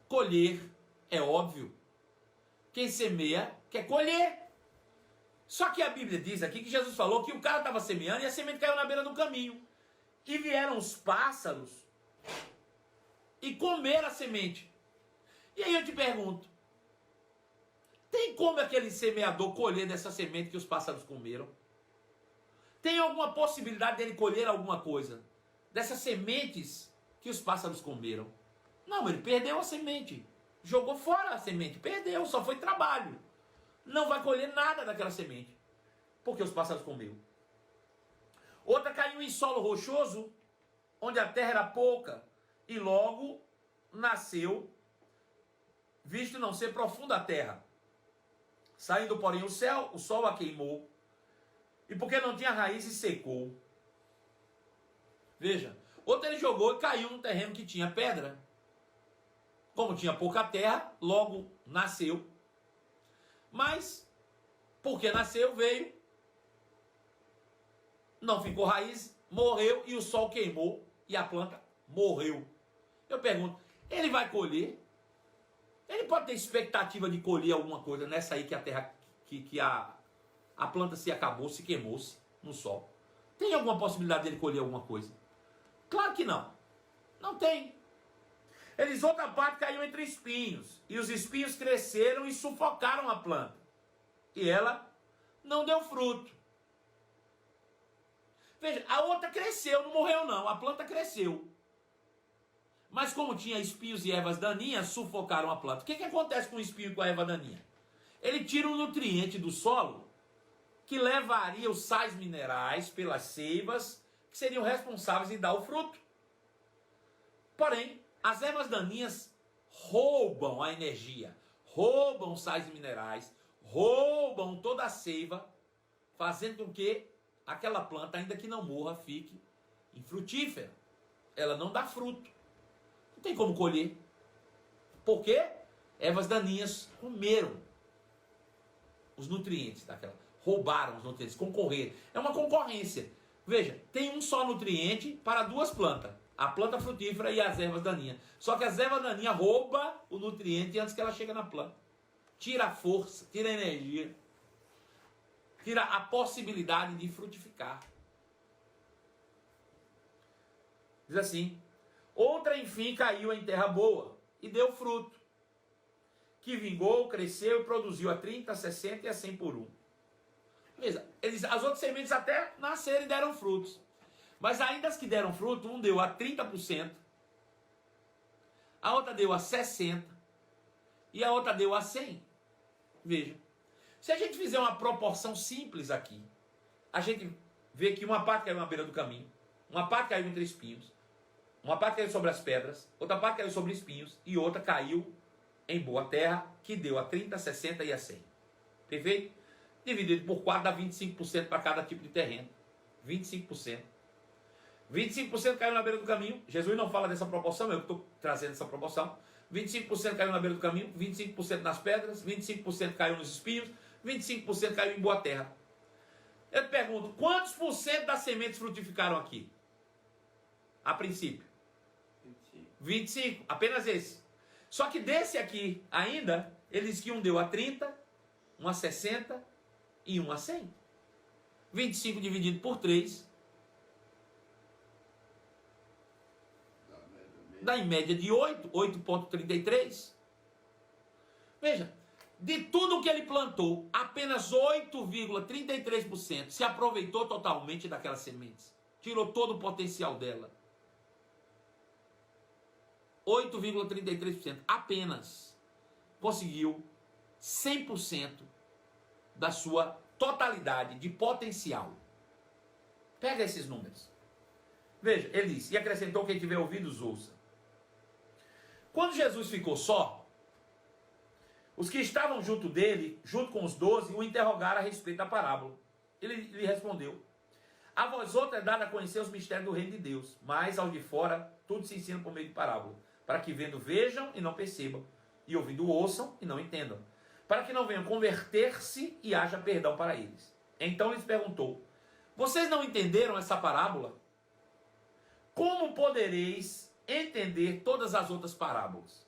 Colher, é óbvio. Quem semeia quer colher. Só que a Bíblia diz aqui que Jesus falou que o cara estava semeando e a semente caiu na beira do caminho. E vieram os pássaros e comeram a semente. E aí eu te pergunto, tem como aquele semeador colher dessa semente que os pássaros comeram? Tem alguma possibilidade dele colher alguma coisa dessas sementes que os pássaros comeram? Não, ele perdeu a semente. Jogou fora a semente. Perdeu, só foi trabalho. Não vai colher nada daquela semente, porque os pássaros comeram. Outra caiu em solo rochoso, onde a terra era pouca, e logo nasceu, visto não ser profunda a terra. Saindo, porém, o sol a queimou, e porque não tinha raízes, secou. Veja, outro ele jogou e caiu num terreno que tinha pedra. Como tinha pouca terra, logo nasceu. Mas, porque nasceu, veio, não ficou raiz, morreu e o sol queimou e a planta morreu. Eu pergunto, ele vai colher? Ele pode ter expectativa de colher alguma coisa nessa aí que a terra, que a planta se acabou, se queimou-se no sol? Tem alguma possibilidade dele colher alguma coisa? Claro que não. Não tem. Ele diz, outra parte caiu entre espinhos, e os espinhos cresceram e sufocaram a planta. E ela não deu fruto. Veja, a outra cresceu, não morreu não, a planta cresceu. Mas como tinha espinhos e ervas daninhas, sufocaram a planta. O que acontece com o espinho e com a erva daninha? Ele tira um nutriente do solo que levaria os sais minerais pelas seivas que seriam responsáveis em dar o fruto. Porém, as ervas daninhas roubam a energia, roubam sais minerais, roubam toda a seiva, fazendo com que aquela planta, ainda que não morra, fique infrutífera. Ela não dá fruto. Não tem como colher. Por quê? Ervas daninhas comeram os nutrientes daquela. Roubaram os nutrientes, concorreram. É uma concorrência. Veja, tem um só nutriente para duas plantas. A planta frutífera e as ervas daninhas. Só que as ervas daninhas roubam o nutriente antes que ela chegue na planta. Tira a força, tira a energia. Tira a possibilidade de frutificar. Diz assim, outra enfim caiu em terra boa e deu fruto, que vingou, cresceu e produziu a 30, a 60 e a 100 por um. As outras sementes até nasceram e deram frutos. Mas ainda as que deram fruto, um deu a 30%, a outra deu a 60% e a outra deu a 100%. Veja, se a gente fizer uma proporção simples aqui, a gente vê que uma parte caiu na beira do caminho, uma parte caiu entre espinhos, uma parte caiu sobre as pedras, outra parte caiu sobre espinhos e outra caiu em boa terra, que deu a 30, a 60 e a 100. Perfeito? Dividido por 4 dá 25% para cada tipo de terreno. 25%. 25% caiu na beira do caminho. Jesus não fala dessa proporção, eu estou trazendo essa proporção. 25% caiu na beira do caminho, 25% nas pedras, 25% caiu nos espinhos, 25% caiu em boa terra. Eu te pergunto, quantos por cento das sementes frutificaram aqui? A princípio? 25, apenas esse. Só que desse aqui ainda, ele diz que um deu a 30, um a 60 e um a 100. 25 dividido por 3 dá em média de 8,33. Veja, de tudo que ele plantou, apenas 8,33% se aproveitou totalmente daquelas sementes. Tirou todo o potencial dela. 8,33% apenas conseguiu 100% da sua totalidade de potencial. Pega esses números. Veja, ele disse, e acrescentou, quem tiver ouvidos, ouça. Quando Jesus ficou só, os que estavam junto dele, junto com os 12, o interrogaram a respeito da parábola. Ele lhe respondeu, a vós outros é dado a conhecer os mistérios do reino de Deus, mas aos de fora tudo se ensina por meio de parábola, para que vendo vejam e não percebam, e ouvindo ouçam e não entendam, para que não venham converter-se e haja perdão para eles. Então lhes perguntou, vocês não entenderam essa parábola? Como podereis entender todas as outras parábolas?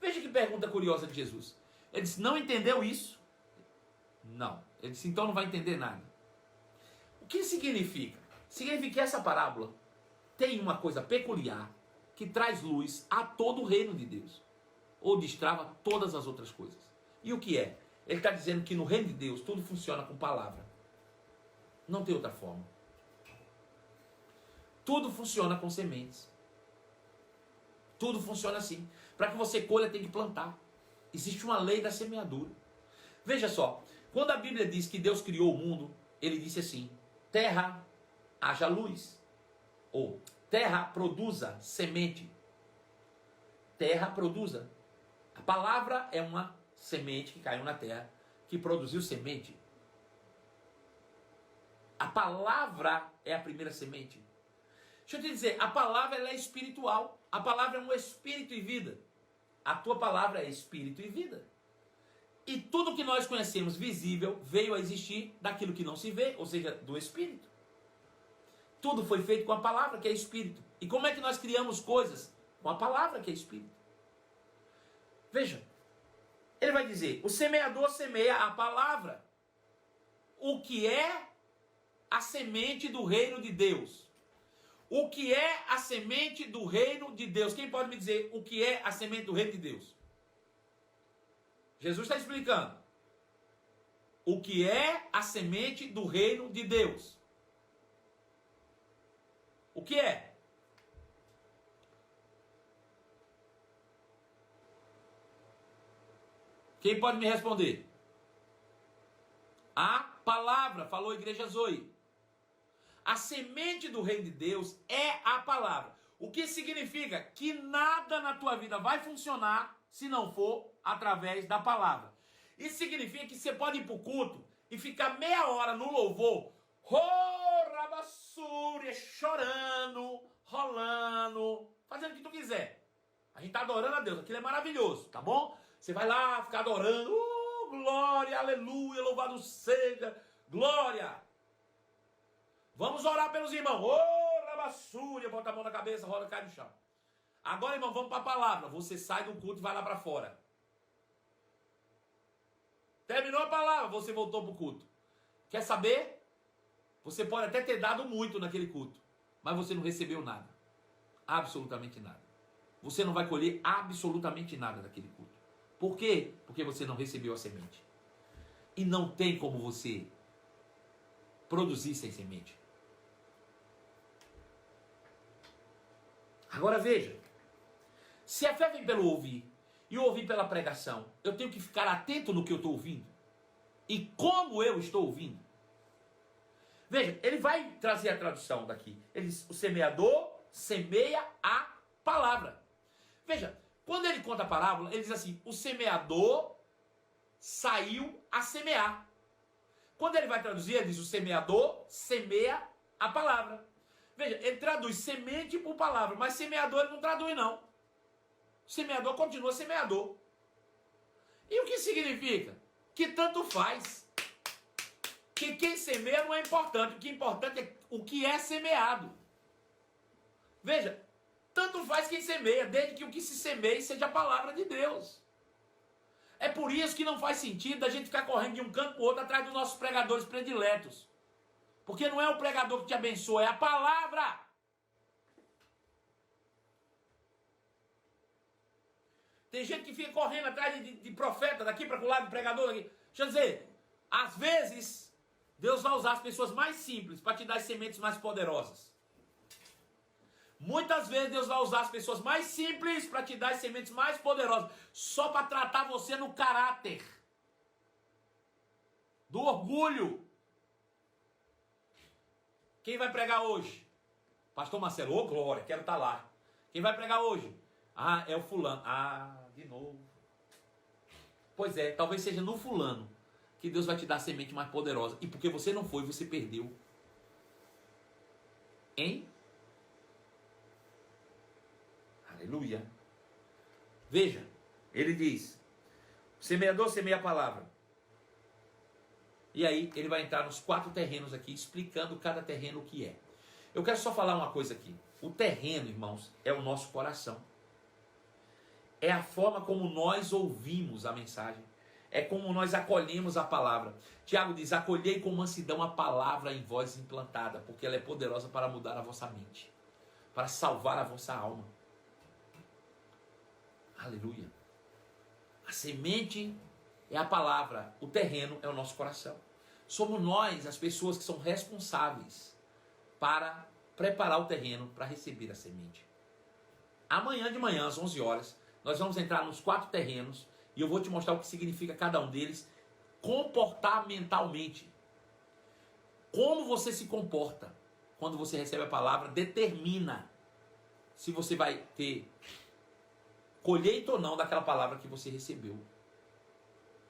Veja que pergunta curiosa de Jesus. Ele disse, não entendeu isso? Não. Ele disse, então não vai entender nada. O que significa? Significa que essa parábola tem uma coisa peculiar que traz luz a todo o reino de Deus, ou destrava todas as outras coisas. E o que é? Ele está dizendo que no reino de Deus tudo funciona com palavra. Não tem outra forma. Tudo funciona com sementes. Tudo funciona assim. Para que você colha, tem que plantar. Existe uma lei da semeadura. Veja só, quando a Bíblia diz que Deus criou o mundo, ele disse assim, terra, haja luz. Ou Terra produza semente. Terra produza. A palavra é uma semente que caiu na terra, que produziu semente. A palavra é a primeira semente. Deixa eu te dizer, a palavra ela é espiritual. A palavra é um espírito e vida. A tua palavra é espírito e vida. E tudo que nós conhecemos visível veio a existir daquilo que não se vê, ou seja, do espírito. Tudo foi feito com a palavra que é espírito. E como é que nós criamos coisas? Com a palavra que é espírito. Veja, ele vai dizer, o semeador semeia a palavra. O que é a semente do reino de Deus? O que é a semente do reino de Deus? Quem pode me dizer o que é a semente do reino de Deus? Jesus está explicando. O que é a semente do reino de Deus? O que é? Quem pode me responder? A palavra, falou a igreja Zoe. A semente do reino de Deus é a palavra. O que significa que nada na tua vida vai funcionar se não for através da palavra. Isso significa que você pode ir para o culto e ficar meia hora no louvor, rabassúria, chorando, rolando, fazendo o que tu quiser. A gente está adorando a Deus, aquilo é maravilhoso, tá bom? Você vai lá ficar adorando, glória, aleluia, louvado seja, glória. Vamos orar pelos irmãos. Rabassúria, bota a mão na cabeça, roda, cai no chão. Agora, irmão, vamos para a palavra. Você sai do culto e vai lá para fora. Terminou a palavra, você voltou para o culto. Quer saber? Você pode até ter dado muito naquele culto, mas você não recebeu nada. Absolutamente nada. Você não vai colher absolutamente nada daquele culto. Por quê? Porque você não recebeu a semente. E não tem como você produzir sem semente. Agora veja, se a fé vem pelo ouvir e ouvir pela pregação, eu tenho que ficar atento no que eu estou ouvindo e como eu estou ouvindo. Veja, ele vai trazer a tradução daqui. Ele diz, o semeador semeia a palavra. Veja, quando ele conta a parábola, ele diz assim, o semeador saiu a semear. Quando ele vai traduzir, ele diz, o semeador semeia a palavra. Veja, ele traduz semente por palavra, mas semeador ele não traduz não. Semeador continua semeador. E o que significa? Que tanto faz. Que quem semeia não é importante. O que é importante é o que é semeado. Veja, tanto faz quem semeia, desde que o que se semeie seja a palavra de Deus. É por isso que não faz sentido a gente ficar correndo de um canto para o outro atrás dos nossos pregadores prediletos. Porque não é o pregador que te abençoa, é a palavra. Tem gente que fica correndo atrás de profeta, daqui para o lado, de pregador daqui. Deixa eu dizer, às vezes, Deus vai usar as pessoas mais simples para te dar as sementes mais poderosas. Muitas vezes Deus vai usar as pessoas mais simples para te dar as sementes mais poderosas. Só para tratar você no caráter. Do orgulho. Quem vai pregar hoje? Pastor Marcelo, ô glória, quero estar lá. Quem vai pregar hoje? Ah, é o fulano. Ah, de novo. Pois é, talvez seja no fulano que Deus vai te dar a semente mais poderosa. E porque você não foi, você perdeu. Hein? Aleluia. Veja, ele diz, o semeador semeia a palavra. E aí ele vai entrar nos 4 terrenos aqui, explicando cada terreno o que é. Eu quero só falar uma coisa aqui. O terreno, irmãos, é o nosso coração. É a forma como nós ouvimos a mensagem. É como nós acolhemos a palavra. Tiago diz, acolhei com mansidão a palavra em vós implantada, porque ela é poderosa para mudar a vossa mente, para salvar a vossa alma. Aleluia. A semente é a palavra, o terreno é o nosso coração. Somos nós as pessoas que são responsáveis para preparar o terreno para receber a semente. Amanhã de manhã, às 11 horas, nós vamos entrar nos 4 terrenos e eu vou te mostrar o que significa cada um deles comportamentalmente. Como você se comporta quando você recebe a palavra determina se você vai ter colheita ou não daquela palavra que você recebeu.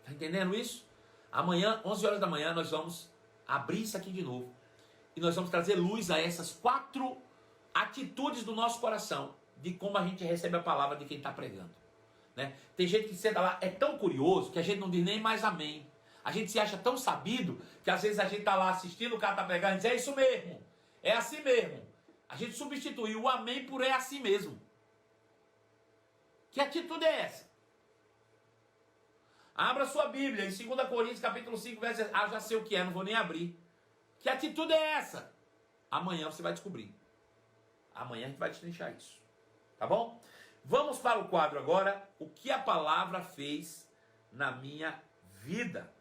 Está entendendo isso? Amanhã, 11 horas da manhã, nós vamos abrir isso aqui de novo. E nós vamos trazer luz a essas 4 atitudes do nosso coração, de como a gente recebe a palavra de quem está pregando. Né? Tem gente que senta lá, é tão curioso, que a gente não diz nem mais amém. A gente se acha tão sabido, que às vezes a gente está lá assistindo, o cara está pregando e diz, é isso mesmo, é assim mesmo. A gente substituiu o amém por é assim mesmo. Que atitude é essa? Abra sua Bíblia em 2 Coríntios capítulo 5, verso... já sei o que é, não vou nem abrir. Que atitude é essa? Amanhã você vai descobrir. Amanhã a gente vai destrinchar isso. Tá bom? Vamos para o quadro agora. O que a palavra fez na minha vida.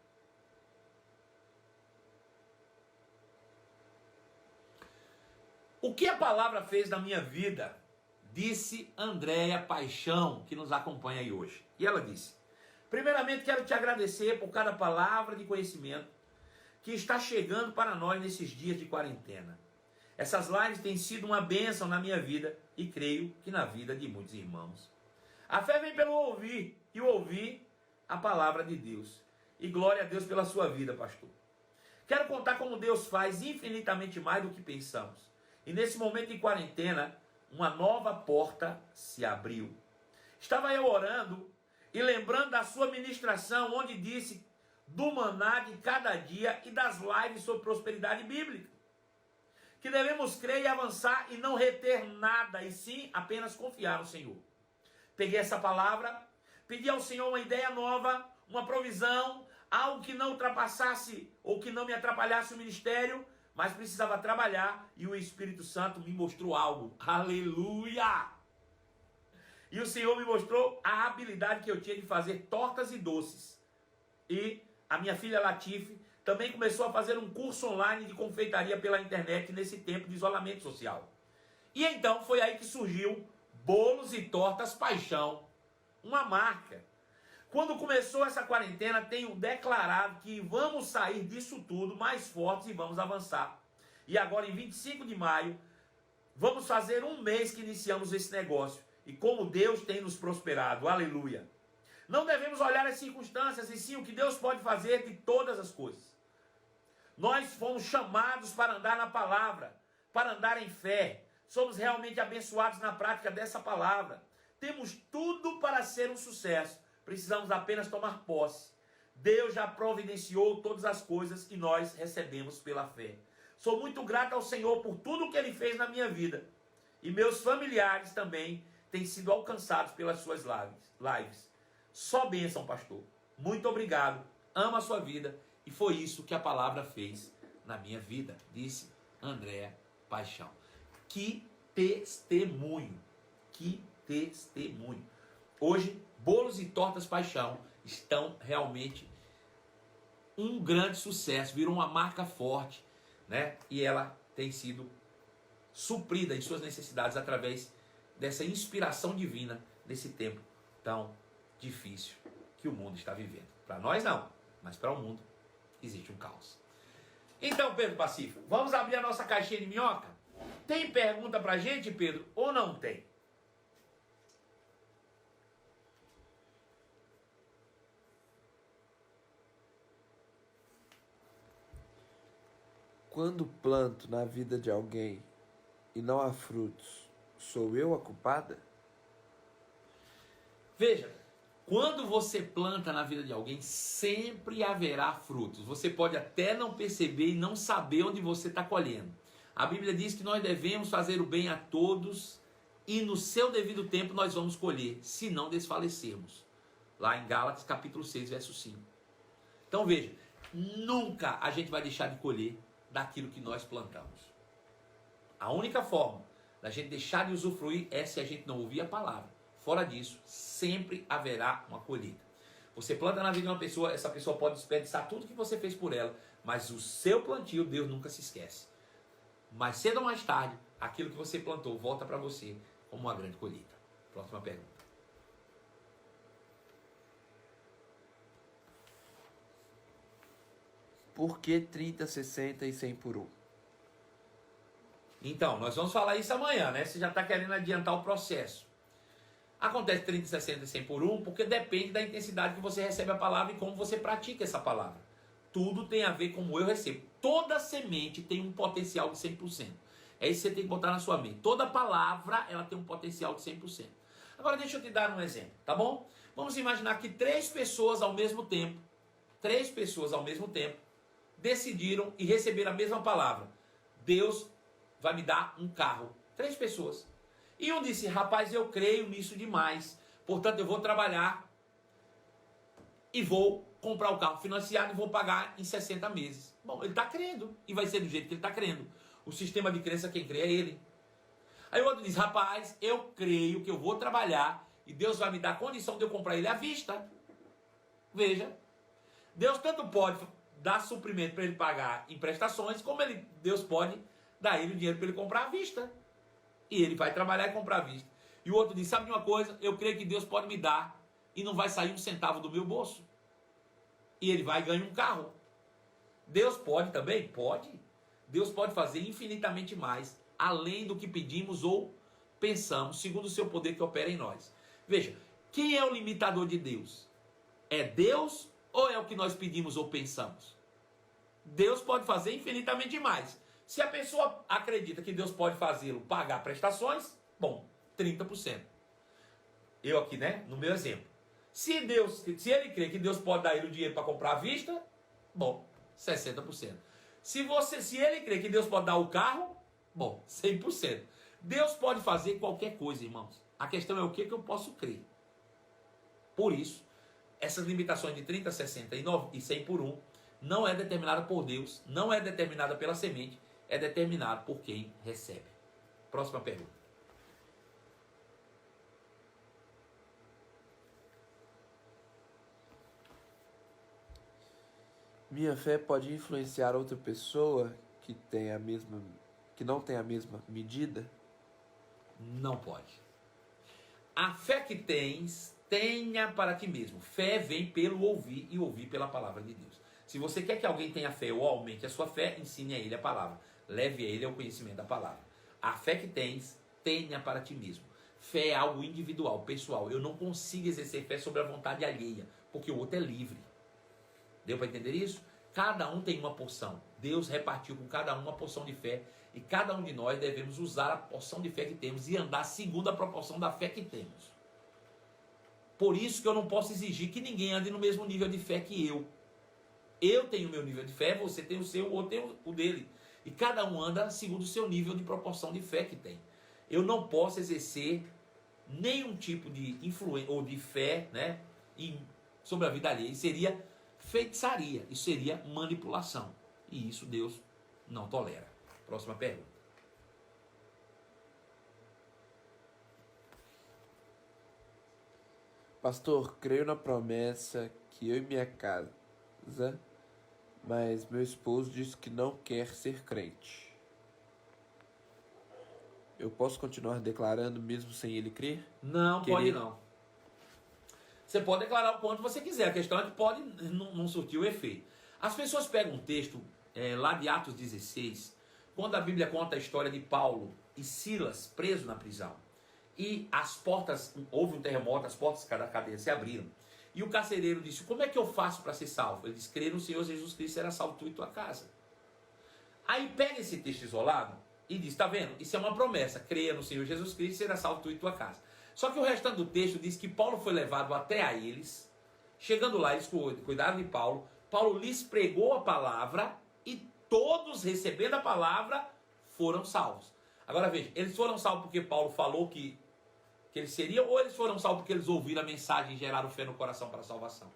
O que a palavra fez na minha vida? Disse Andréia Paixão, que nos acompanha aí hoje. E ela disse: primeiramente quero te agradecer por cada palavra de conhecimento que está chegando para nós nesses dias de quarentena. Essas lives têm sido uma bênção na minha vida e creio que na vida de muitos irmãos. A fé vem pelo ouvir e o ouvir a palavra de Deus. E glória a Deus pela sua vida, pastor. Quero contar como Deus faz infinitamente mais do que pensamos. E nesse momento de quarentena, uma nova porta se abriu. Estava eu orando e lembrando da sua ministração, onde disse do maná de cada dia e das lives sobre prosperidade bíblica. Que devemos crer e avançar e não reter nada, e sim apenas confiar no Senhor. Peguei essa palavra, pedi ao Senhor uma ideia nova, uma provisão, algo que não ultrapassasse ou que não me atrapalhasse o ministério, mas precisava trabalhar e o Espírito Santo me mostrou algo. Aleluia! E o Senhor me mostrou a habilidade que eu tinha de fazer tortas e doces. E a minha filha Latife também começou a fazer um curso online de confeitaria pela internet nesse tempo de isolamento social. E então foi aí que surgiu Bolos e Tortas Paixão, uma marca. Quando começou essa quarentena, tenho declarado que vamos sair disso tudo mais fortes e vamos avançar. E agora, em 25 de maio, vamos fazer um mês que iniciamos esse negócio. E como Deus tem nos prosperado, aleluia. Não devemos olhar as circunstâncias, e sim o que Deus pode fazer de todas as coisas. Nós fomos chamados para andar na palavra, para andar em fé. Somos realmente abençoados na prática dessa palavra. Temos tudo para ser um sucesso. Precisamos apenas tomar posse. Deus já providenciou todas as coisas e nós recebemos pela fé. Sou muito grato ao Senhor por tudo que Ele fez na minha vida. E meus familiares também têm sido alcançados pelas suas lives. Só bênção, pastor. Muito obrigado. Amo a sua vida. E foi isso que a palavra fez na minha vida, disse Andréia Paixão. Que testemunho. Que testemunho. Hoje, Bolos e Tortas Paixão estão realmente um grande sucesso. Virou uma marca forte, né? E ela tem sido suprida em suas necessidades através dessa inspiração divina nesse tempo tão difícil que o mundo está vivendo. Para nós não, mas para o mundo existe um caos. Então, Pedro Pacífico, vamos abrir a nossa caixinha de minhoca? Tem pergunta pra gente, Pedro, ou não tem? Quando planto na vida de alguém e não há frutos, sou eu a culpada? Veja, quando você planta na vida de alguém, sempre haverá frutos. Você pode até não perceber e não saber onde você está colhendo. A Bíblia diz que nós devemos fazer o bem a todos e no seu devido tempo nós vamos colher, se não desfalecermos. Lá em Gálatas capítulo 6, verso 5. Então veja, nunca a gente vai deixar de colher daquilo que nós plantamos. A única forma da gente deixar de usufruir é se a gente não ouvir a palavra. Fora disso, sempre haverá uma colheita. Você planta na vida de uma pessoa, essa pessoa pode desperdiçar tudo que você fez por ela, mas o seu plantio, Deus nunca se esquece. Mais cedo ou mais tarde, aquilo que você plantou volta para você como uma grande colheita. Próxima pergunta. Por que 30, 60 e 100 por 1? Então, nós vamos falar isso amanhã, né? Você já está querendo adiantar o processo. Acontece 30, 60 e 100 por 1, porque depende da intensidade que você recebe a palavra e como você pratica essa palavra. Tudo tem a ver com como eu recebo. Toda semente tem um potencial de 100%. É isso que você tem que botar na sua mente. Toda palavra, ela tem um potencial de 100%. Agora deixa eu te dar um exemplo, tá bom? Vamos imaginar que três pessoas ao mesmo tempo, decidiram e receberam a mesma palavra. Deus vai me dar um carro. 3 pessoas. E um disse, rapaz, eu creio nisso demais. Portanto, eu vou trabalhar e vou comprar o carro financiado e vou pagar em 60 meses. Bom, ele está crendo. E vai ser do jeito que ele está crendo. O sistema de crença, quem crê é ele. Aí o outro diz, rapaz, eu creio que eu vou trabalhar e Deus vai me dar condição de eu comprar ele à vista. Veja. Deus tanto pode dar suprimento para ele pagar em prestações, como Deus pode dar ele o dinheiro para ele comprar à vista. E ele vai trabalhar e comprar à vista. E o outro diz, sabe de uma coisa? Eu creio que Deus pode me dar e não vai sair um centavo do meu bolso. E ele vai ganhar um carro. Deus pode também? Pode. Deus pode fazer infinitamente mais, além do que pedimos ou pensamos, segundo o seu poder que opera em nós. Veja, quem é o limitador de Deus? É Deus ou é o que nós pedimos ou pensamos? Deus pode fazer infinitamente mais. Se a pessoa acredita que Deus pode fazê-lo pagar prestações, bom, 30%. Eu aqui, né, no meu exemplo. Se ele crê que Deus pode dar ele o dinheiro para comprar à vista, bom, 60%. Se ele crê que Deus pode dar o carro, bom, 100%. Deus pode fazer qualquer coisa, irmãos. A questão é o que eu posso crer. Por isso, essas limitações de 30, 60 e 100 por 1 não é determinada por Deus, não é determinada pela semente, é determinado por quem recebe. Próxima pergunta. Minha fé pode influenciar outra pessoa que não tem a mesma medida? Não pode. A fé que tens, tenha para ti mesmo. Fé vem pelo ouvir e ouvir pela palavra de Deus. Se você quer que alguém tenha fé ou aumente a sua fé, ensine a ele a palavra. Leve a ele ao conhecimento da palavra. A fé que tens, tenha para ti mesmo. Fé é algo individual, pessoal. Eu não consigo exercer fé sobre a vontade alheia, porque o outro é livre. Deu para entender isso? Cada um tem uma porção. Deus repartiu com cada um uma porção de fé. E cada um de nós devemos usar a porção de fé que temos e andar segundo a proporção da fé que temos. Por isso que eu não posso exigir que ninguém ande no mesmo nível de fé que eu. Eu tenho o meu nível de fé, você tem o seu, o outro tem o dele. E cada um anda segundo o seu nível de proporção de fé que tem. Eu não posso exercer nenhum tipo de influência ou de fé, né, sobre a vida alheia. Isso seria feitiçaria, isso seria manipulação. E isso Deus não tolera. Próxima pergunta. Pastor, creio na promessa que eu e minha casa, mas meu esposo disse que não quer ser crente. Eu posso continuar declarando mesmo sem ele crer? Não, pode não. Você pode declarar o quanto você quiser. A questão é que pode não surtir o efeito. As pessoas pegam um texto lá de Atos 16, quando a Bíblia conta a história de Paulo e Silas presos na prisão. E as portas, houve um terremoto, as portas da cadeia se abriram. E o carcereiro disse, como é que eu faço para ser salvo? Ele disse, crê no Senhor Jesus Cristo, será salvo tu e tua casa. Aí pega esse texto isolado e diz, tá vendo? Isso é uma promessa, creia no Senhor Jesus Cristo, será salvo tu e tua casa. Só que o restante do texto diz que Paulo foi levado até a eles. Chegando lá, eles cuidaram de Paulo. Paulo lhes pregou a palavra e todos, recebendo a palavra, foram salvos. Agora veja, eles foram salvos porque Paulo falou que eles seriam, ou eles foram salvos porque eles ouviram a mensagem e geraram fé no coração para a salvação?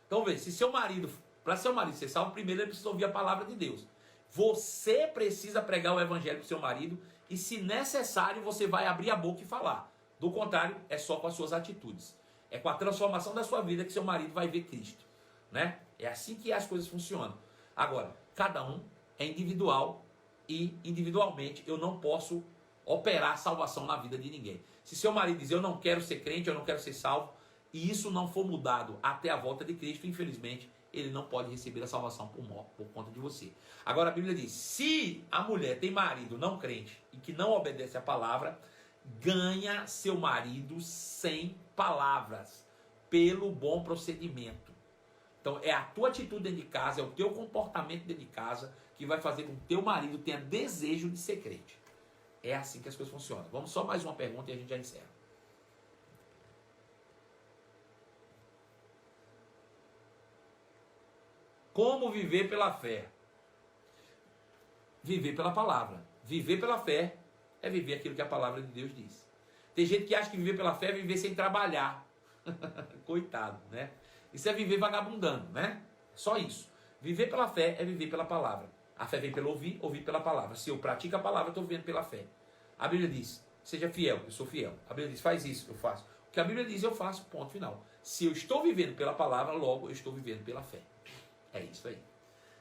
Então veja, se seu marido, para seu marido ser salvo, primeiro ele precisa ouvir a palavra de Deus. Você precisa pregar o evangelho para o seu marido e, se necessário, você vai abrir a boca e falar. Do contrário, é só com as suas atitudes. É com a transformação da sua vida que seu marido vai ver Cristo, né? É assim que as coisas funcionam. Agora, cada um é individual e individualmente eu não posso operar salvação na vida de ninguém. Se seu marido diz, eu não quero ser crente, eu não quero ser salvo, e isso não for mudado até a volta de Cristo, infelizmente, ele não pode receber a salvação por conta de você. Agora a Bíblia diz, se a mulher tem marido não crente e que não obedece à palavra, ganha seu marido sem palavras, pelo bom procedimento. Então é a tua atitude dentro de casa, é o teu comportamento dentro de casa que vai fazer com que o teu marido tenha desejo de ser crente. É assim que as coisas funcionam. Vamos só mais uma pergunta e a gente já encerra. Como viver pela fé? Viver pela palavra. Viver pela fé é viver aquilo que a palavra de Deus diz. Tem gente que acha que viver pela fé é viver sem trabalhar. Coitado, né? Isso é viver vagabundando, né? Só isso. Viver pela fé é viver pela palavra. A fé vem pelo ouvir, ouvir pela palavra. Se eu pratico a palavra, eu estou vivendo pela fé. A Bíblia diz, seja fiel, eu sou fiel. A Bíblia diz, faz isso, eu faço. O que a Bíblia diz, eu faço, ponto final. Se eu estou vivendo pela palavra, logo eu estou vivendo pela fé. É isso aí.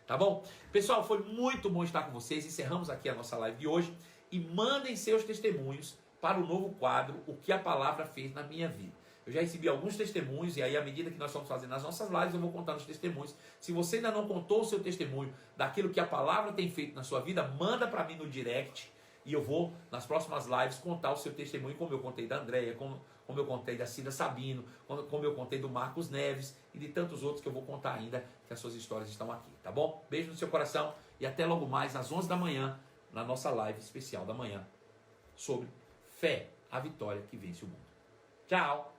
Tá bom? Pessoal, foi muito bom estar com vocês. Encerramos aqui a nossa live de hoje. E mandem seus testemunhos para o novo quadro, O que a Palavra Fez na Minha Vida. Eu já recebi alguns testemunhos e aí à medida que nós estamos fazendo as nossas lives, eu vou contando os testemunhos. Se você ainda não contou o seu testemunho daquilo que a palavra tem feito na sua vida, manda para mim no direct e eu vou, nas próximas lives, contar o seu testemunho, como eu contei da Andréia, como eu contei da Cida Sabino, como eu contei do Marcos Neves e de tantos outros que eu vou contar ainda, que as suas histórias estão aqui, tá bom? Beijo no seu coração e até logo mais às 11 da manhã, na nossa live especial da manhã, sobre fé, a vitória que vence o mundo. Tchau!